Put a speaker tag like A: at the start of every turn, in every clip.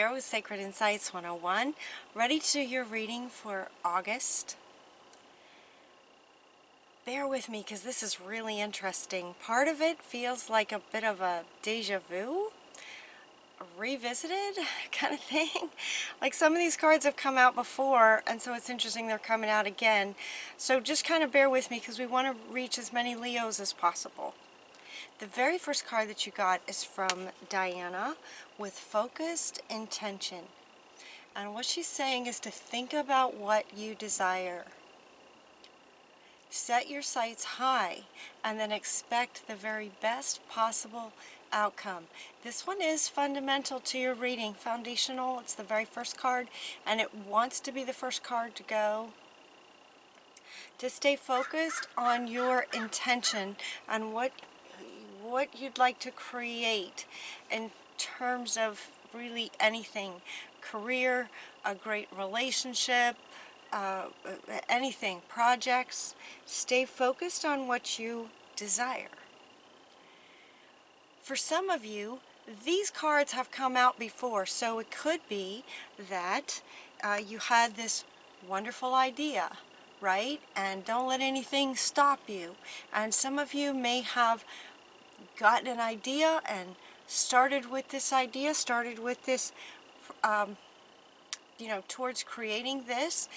A: here with Sacred Insights 101, ready to do your reading for August. Bear with me because this is really interesting. Part of it feels like a bit of a deja vu, a revisited kind of thing. Like some of these cards have come out before, and so it's interesting they're coming out again. So just kind of bear with me because we want to reach as many Leos as possible. The very first card that you got is from Diana with Focused Intention. And what she's saying is to think about what you desire. Set your sights high and then expect the very best possible outcome. This one is fundamental to your reading, foundational. It's the very first card and it wants to be the first card to go. To stay focused on your intention and what you'd like to create in terms of really anything. Career, a great relationship, anything, projects. Stay focused on what you desire. For some of you, these cards have come out before, so it could be that you had this wonderful idea, right? And don't let anything stop you. And some of you may have gotten an idea and started with this towards creating this,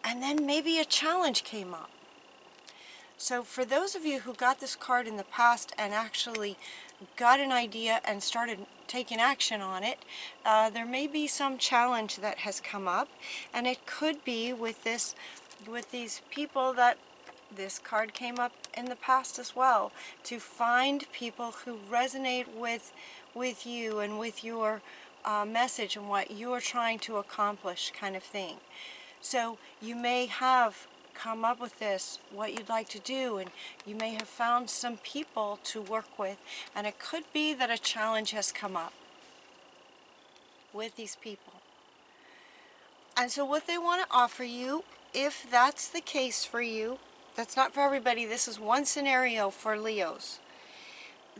A: and then maybe a challenge came up. So for those of you who got this card in the past and actually got an idea and started taking action on it, there may be some challenge that has come up, and it could be with these people that this card came up in the past as well, to find people who resonate with you and with your message and what you are trying to accomplish, kind of thing. So you may have come up with this, what you'd like to do, and you may have found some people to work with, and it could be that a challenge has come up with these people. And so what they want to offer you, if that's the case for you, that's not for everybody, this is one scenario for Leos,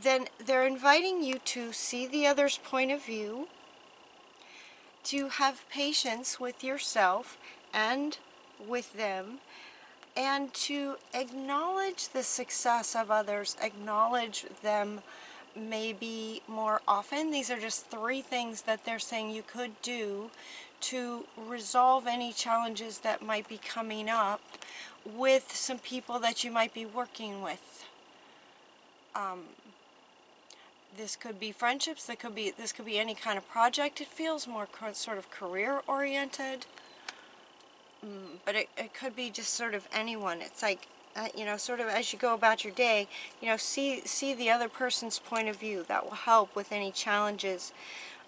A: then they're inviting you to see the other's point of view, to have patience with yourself and with them, and to acknowledge the success of others, acknowledge them maybe more often. These are just 3 things that they're saying you could do to resolve any challenges that might be coming up with some people that you might be working with. This could be friendships, this could be any kind of project. It feels more sort of career oriented, but it could be just sort of anyone. It's like, sort of as you go about your day, see the other person's point of view. That will help with any challenges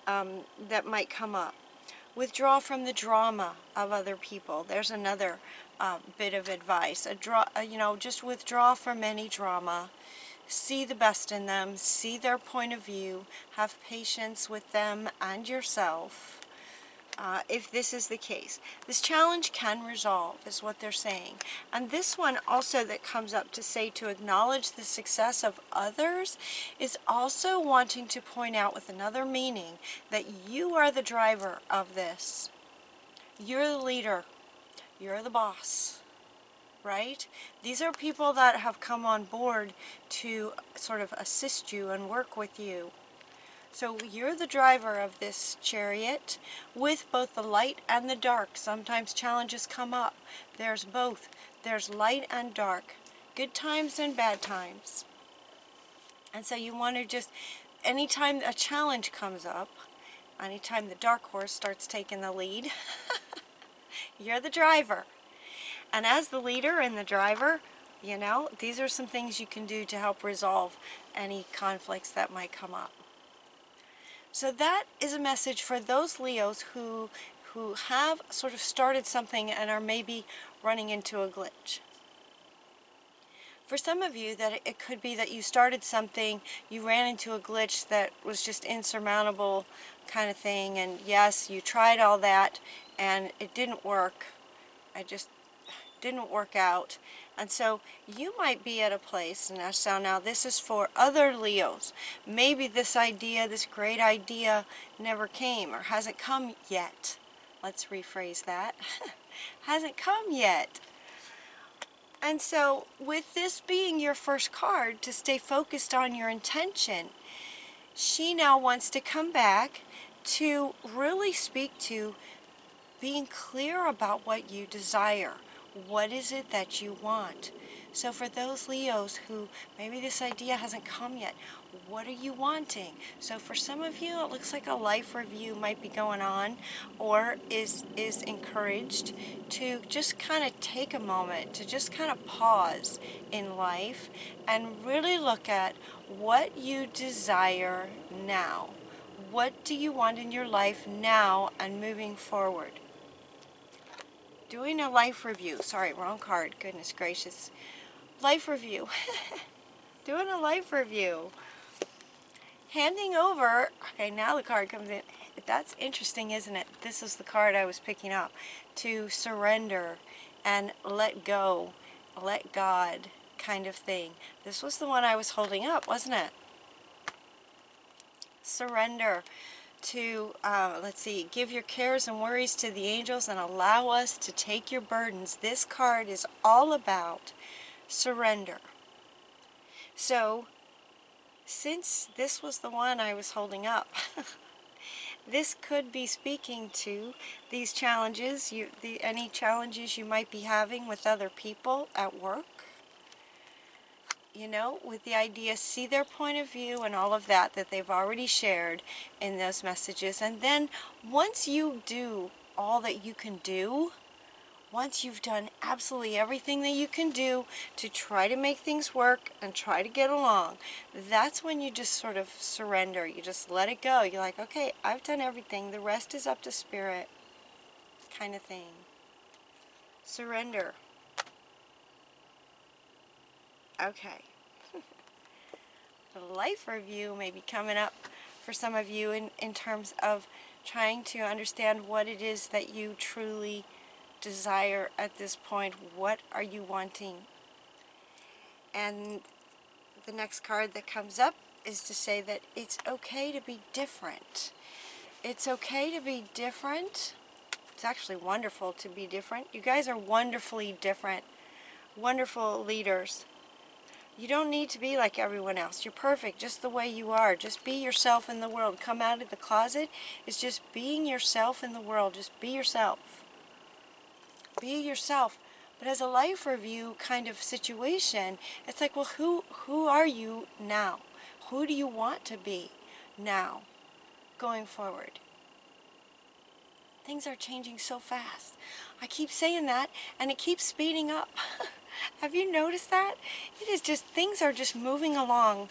A: that might come up. Withdraw from the drama of other people. There's another bit of advice. Just withdraw from any drama. See the best in them. See their point of view. Have patience with them and yourself. If this is the case, this challenge can resolve, is what they're saying. And this one also that comes up to say to acknowledge the success of others is also wanting to point out with another meaning that you are the driver of this. You're the leader. You're the boss. Right? These are people that have come on board to sort of assist you and work with you. So you're the driver of this chariot with both the light and the dark. Sometimes challenges come up. There's both. There's light and dark. Good times and bad times. And so you want to just, anytime a challenge comes up, anytime the dark horse starts taking the lead, you're the driver. And as the leader and the driver, these are some things you can do to help resolve any conflicts that might come up. So that is a message for those Leos who have sort of started something and are maybe running into a glitch. For some of you, that it could be that you started something, you ran into a glitch that was just insurmountable kind of thing, and yes, you tried all that and it didn't work. It just didn't work out. And so you might be at a place, and now this is for other Leos. Maybe this idea, this great idea, never came or hasn't come yet. Let's rephrase that. Hasn't come yet. And so with this being your first card, to stay focused on your intention, she now wants to come back to really speak to being clear about what you desire. What is it that you want? So for those Leos who maybe this idea hasn't come yet, what are you wanting? So for some of you, it looks like a life review might be going on, or is encouraged to just kind of take a moment to just kind of pause in life and really look at what you desire now. What do you want in your life now and moving forward? Doing a life review. Sorry, wrong card. Goodness gracious. Life review. Doing a life review. Handing over. Okay, now the card comes in. That's interesting, isn't it? This is the card I was picking up. To surrender and let go. Let God kind of thing. This was the one I was holding up, wasn't it? Surrender. To, let's see, give your cares and worries to the angels and allow us to take your burdens. This card is all about surrender. So, since this was the one I was holding up, this could be speaking to these challenges, any challenges you might be having with other people at work. You know, with the idea, see their point of view and all of that they've already shared in those messages. And then once you do all that you can do, once you've done absolutely everything that you can do to try to make things work and try to get along, that's when you just sort of surrender. You just let it go. You're like, okay, I've done everything. The rest is up to spirit, kind of thing. Surrender. Okay. The life review may be coming up for some of you in terms of trying to understand what it is that you truly desire at this point. What are you wanting? And the next card that comes up is to say that it's okay to be different. It's okay to be different. It's actually wonderful to be different. You guys are wonderfully different. Wonderful leaders. You don't need to be like everyone else. You're perfect just the way you are. Just be yourself in the world. Come out of the closet is just being yourself in the world. Just be yourself. Be yourself. But as a life review kind of situation, it's like, well, who are you now? Who do you want to be now, going forward? Things are changing so fast. I keep saying that, and it keeps speeding up. Have you noticed that? It is just, things are just moving along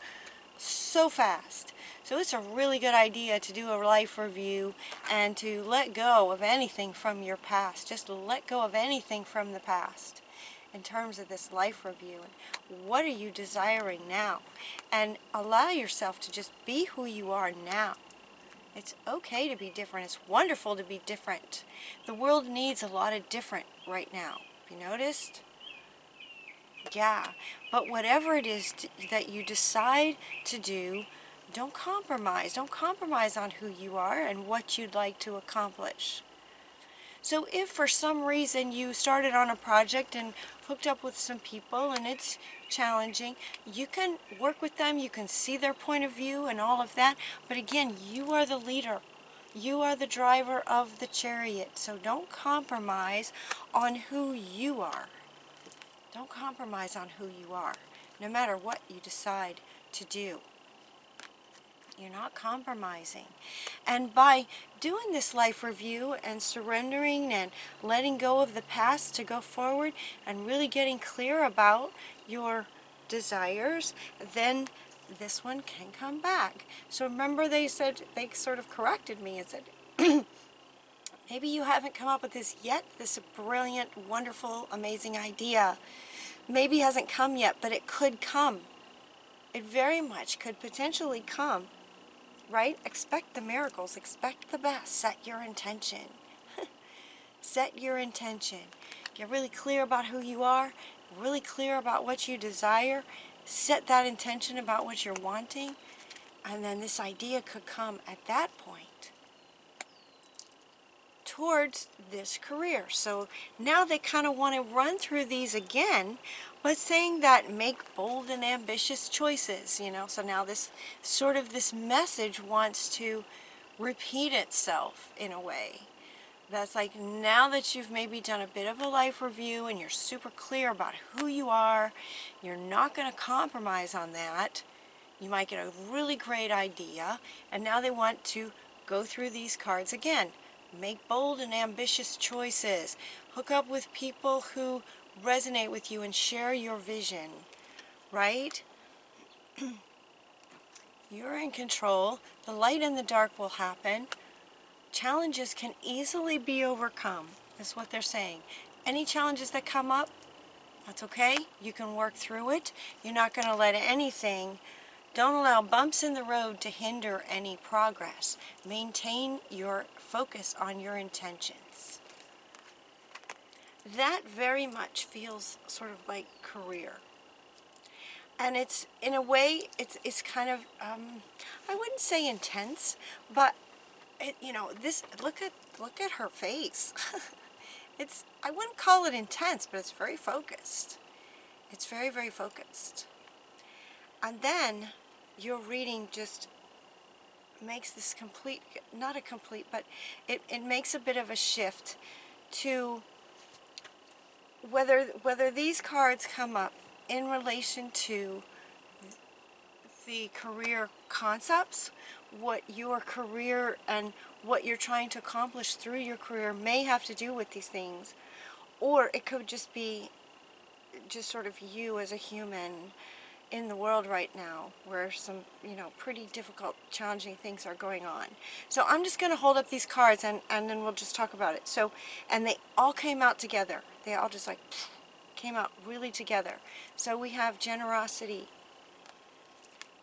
A: so fast. So it's a really good idea to do a life review and to let go of anything from your past. Just let go of anything from the past in terms of this life review. And what are you desiring now? And allow yourself to just be who you are now. It's okay to be different. It's wonderful to be different. The world needs a lot of different right now. Have you noticed? Yeah, but whatever it is that you decide to do, don't compromise. Don't compromise on who you are and what you'd like to accomplish. So if for some reason you started on a project and hooked up with some people and it's challenging, you can work with them, you can see their point of view and all of that, but again, you are the leader. You are the driver of the chariot, so don't compromise on who you are. Don't compromise on who you are, no matter what you decide to do. You're not compromising. And by doing this life review and surrendering and letting go of the past to go forward and really getting clear about your desires, then this one can come back. So remember, they sort of corrected me and said, maybe you haven't come up with this yet, this brilliant, wonderful, amazing idea. Maybe it hasn't come yet, but it could come. It very much could potentially come. Right? Expect the miracles. Expect the best. Set your intention. Set your intention. Get really clear about who you are really clear about what you desire, set that intention about what you're wanting, and then this idea could come at that point towards this career. So now they kind of want to run through these again, but saying that make bold and ambitious choices, you know. So now this sort of this message wants to repeat itself in a way. That's like, now that you've maybe done a bit of a life review and you're super clear about who you are, you're not going to compromise on that. You might get a really great idea, and now they want to go through these cards again. Make bold and ambitious choices. Hook up with people who resonate with you and share your vision, right? You're in control. The light and the dark will happen. Challenges can easily be overcome, is what they're saying. Any challenges that come up, that's okay. You can work through it. You're not going to let anything, don't allow bumps in the road to hinder any progress. Maintain your focus on your intentions. That very much feels sort of like career. And it's, in a way, it's kind of, I wouldn't say intense, but you know, this, look at her face. It's, I wouldn't call it intense, but it's very focused. It's very, very focused. And then your reading just makes this complete, not a complete, but it makes a bit of a shift to whether these cards come up in relation to the career concepts, what your career and what you're trying to accomplish through your career may have to do with these things, or it could just be just sort of you as a human in the world right now, where some, you know, pretty difficult, challenging things are going on. So I'm just going to hold up these cards and then we'll just talk about it. So, and they all came out together. They all just like came out really together. So we have generosity,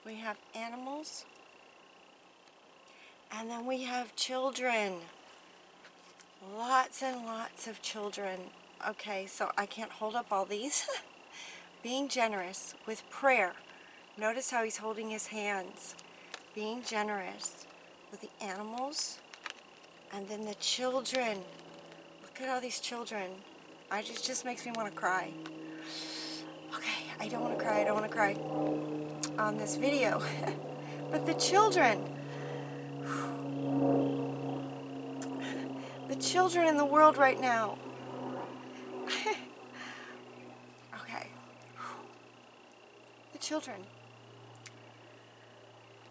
A: we have animals, and then we have children. Lots and lots of children. Okay, so I can't hold up all these. Being generous with prayer. Notice how he's holding his hands. Being generous with the animals. And then the children. Look at all these children. It just makes me want to cry. Okay, I don't want to cry. I don't want to cry on this video. But the children. The children in the world right now. Okay. The children.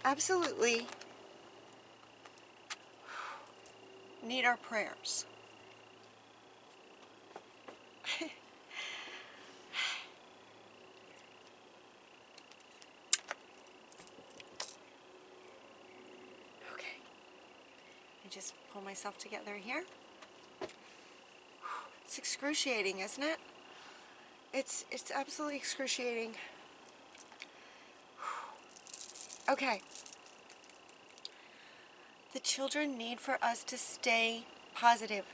A: Absolutely need our prayers. Okay. I just pull myself together here. It's excruciating, isn't it? It's absolutely excruciating. Okay. The children need for us to stay positive.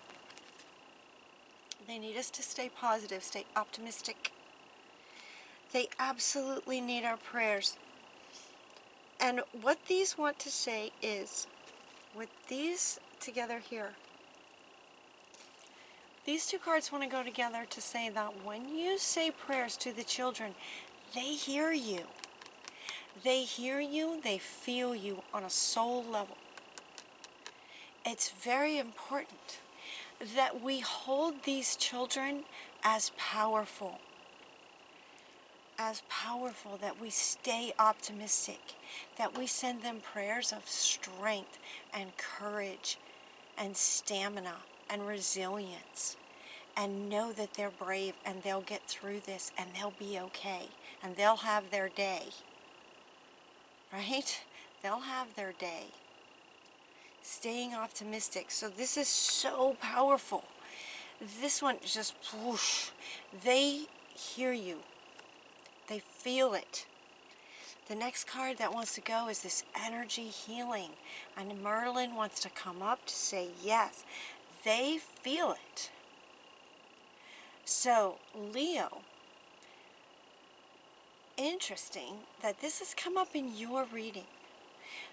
A: They need us to stay positive, stay optimistic. They absolutely need our prayers. And what these want to say is, with these together here, these two cards want to go together to say that when you say prayers to the children, they hear you. They hear you, they feel you on a soul level. It's very important that we hold these children as powerful, that we stay optimistic, that we send them prayers of strength and courage and stamina and resilience, and know that they're brave and they'll get through this and they'll be okay and they'll have their day, right? They'll have their day. Staying optimistic. So this is so powerful. This one is just whoosh. They hear you. They feel it. The next card that wants to go is this energy healing. And Merlin wants to come up to say yes. They feel it. So Leo, interesting that this has come up in your reading.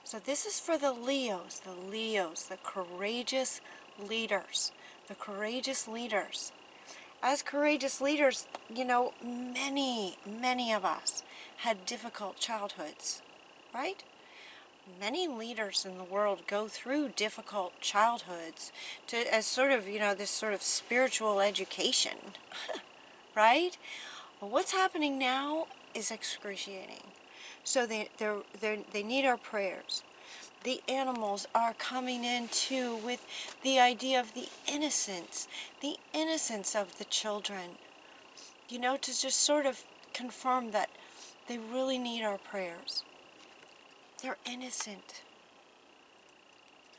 A: So this is for the Leos, the courageous leaders, the courageous leaders. As courageous leaders, you know, many of us had difficult childhoods, right? Many leaders in the world go through difficult childhoods as sort of, you know, this sort of spiritual education, right? Well, what's happening now is excruciating. So they need our prayers. The animals are coming in too with the idea of the innocence of the children. You know, to just sort of confirm that they really need our prayers. They're innocent.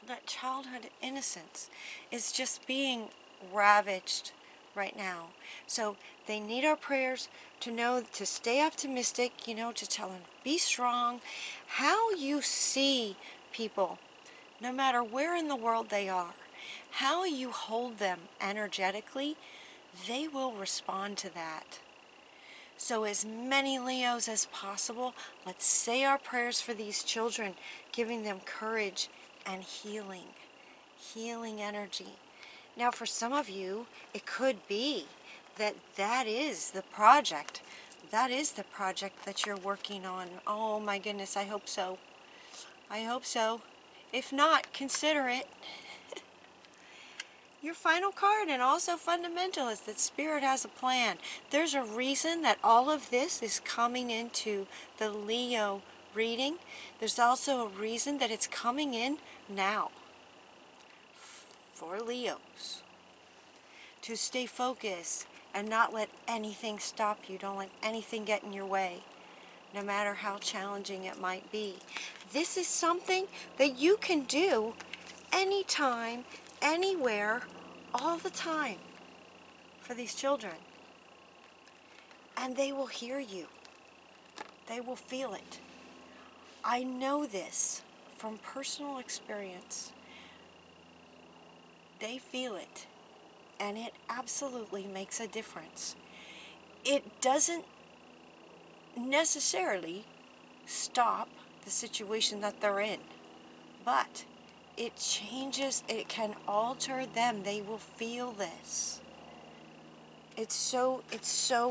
A: That childhood innocence is just being ravaged right now. So they need our prayers to know to stay optimistic, you know, to tell them, be strong. How you see people, no matter where in the world they are, how you hold them energetically, they will respond to that. So as many Leos as possible, let's say our prayers for these children, giving them courage and healing energy. Now for some of you, it could be that is the project. That is the project that you're working on. Oh my goodness, I hope so. I hope so. If not, consider it. Your final card, and also fundamental, is that Spirit has a plan. There's a reason that all of this is coming into the Leo reading. There's also a reason that it's coming in now for Leos. To stay focused and not let anything stop you. Don't let anything get in your way, no matter how challenging it might be. This is something that you can do anytime, anywhere, all the time for these children. And they will hear you. They will feel it. I know this from personal experience. They feel it, and it absolutely makes a difference. It doesn't necessarily stop the situation that they're in, but it changes, it can alter them. They will feel this. It's so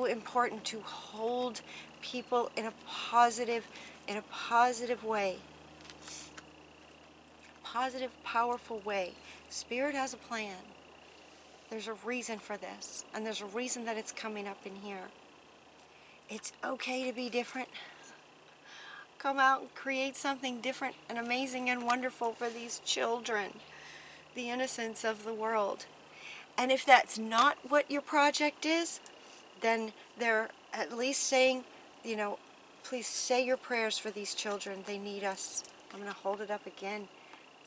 A: important to hold people in a positive way. Positive, powerful way. Spirit has a plan. There's a reason for this, and there's a reason that it's coming up in here. It's okay to be different. Come out and create something different and amazing and wonderful for these children. The innocence of the world. And if that's not what your project is, then they're at least saying, you know, please say your prayers for these children. They need us. I'm going to hold it up again.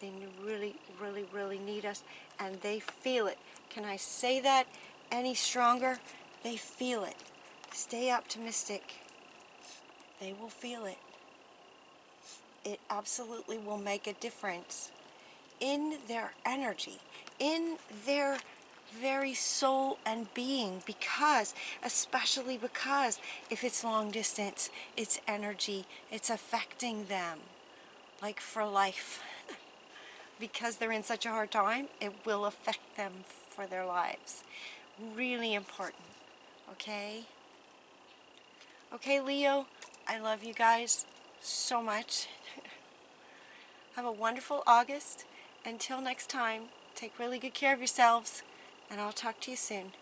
A: They really need us, and they feel it. Can I say that any stronger? They feel it. Stay optimistic. They will feel it. It absolutely will make a difference in their energy, in their very soul and being, especially because if it's long distance, it's energy, it's affecting them like for life. Because they're in such a hard time, it will affect them for their lives. Really important. Okay? Okay, Leo, I love you guys so much. Have a wonderful August. Until next time, take really good care of yourselves, and I'll talk to you soon.